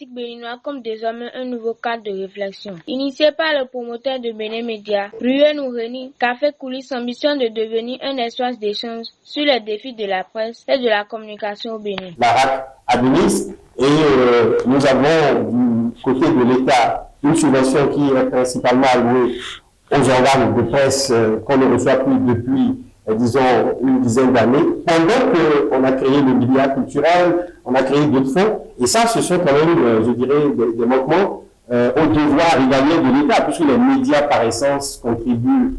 médiatique béninois comme désormais un nouveau cadre de réflexion. Initié par le promoteur de Bénin Média, Bruyen Noureni, Café Coulisses ambitionne de devenir un espace d'échange sur les défis de la presse et de la communication au Bénin. La RAC administre et nous avons du côté de l'État une subvention qui est principalement allouée aux organes de presse qu'on ne reçoit plus depuis, disons, une dizaine d'années, pendant qu'on a créé le milliard culturel, on a créé d'autres fonds, et ça, ce sont quand même, je dirais, des manquements au devoir régalien de l'État, puisque les médias, par essence, contribuent,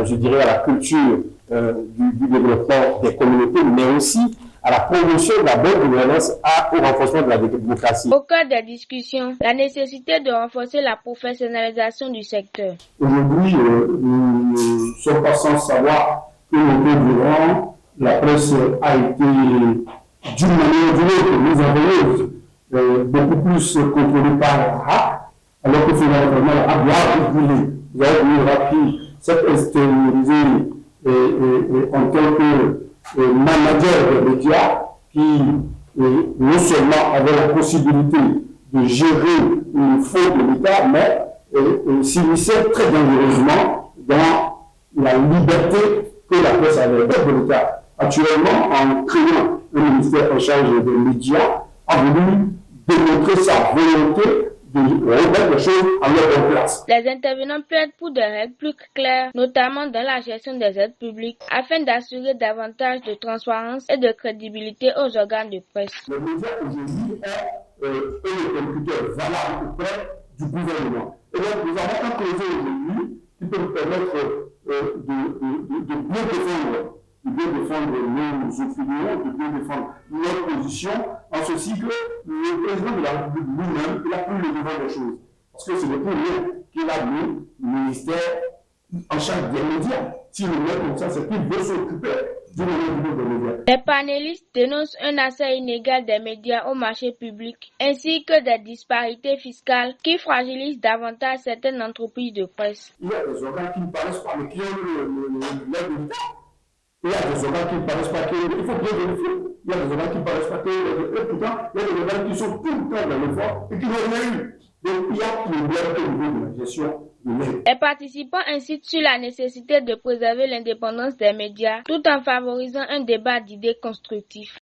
je dirais, à la culture du développement des communautés, mais aussi à la promotion de la bonne gouvernance, au renforcement de la démocratie. Au cœur des discussions, la nécessité de renforcer la professionnalisation du secteur. Aujourd'hui, nous ne sommes pas sans savoir que durant la presse a été, d'une manière ou d'une autre, mise en veilleuse, beaucoup plus contrôlée par la RAC, alors que finalement la RAC doit réguler. La RAC qui s'est extériorisée en tant que manager des médias qui non seulement avait la possibilité de gérer le fonds de l'État, mais s'immisçait très dangereusement dans la liberté que la presse avait de l'État. Actuellement, en créant un ministère en charge des médias, a voulu démontrer sa volonté de remettre les choses à leur place. Les intervenants plaident pour des règles plus claires, notamment dans la gestion des aides publiques, afin d'assurer davantage de transparence et de crédibilité aux organes de presse. Le média aujourd'hui est un interlocuteur valable auprès du gouvernement. Et donc nous avons un projet aujourd'hui qui peut nous permettre de bien défendre nos opinions, de bien défendre notre position, en ceci que le président de la République lui-même, il a pris le devant des choses. Parce que c'est le pour rien qu'il a mis le ministère en charge des médias. Si le met comme ça, c'est qu'il veut s'occuper du niveau des médias. Les panélistes dénoncent un accès inégal des médias au marché public, ainsi que des disparités fiscales qui fragilisent davantage certaines entreprises de presse. Il y a des organes qui ne paraissent pas, mais qui ont l'aide de l'État. Il y a des organes qui ne paraissent pas, il faut bien vérifier. Il y a des organes qui ne paraissent pas, et pourtant, il y a des organes qui sont tout le temps dans l'effort et qui n'ont rien eu. Donc, il y a problème au niveau de la gestion de l'aide. Les participants incitent sur la nécessité de préserver l'indépendance des médias tout en favorisant un débat d'idées constructif.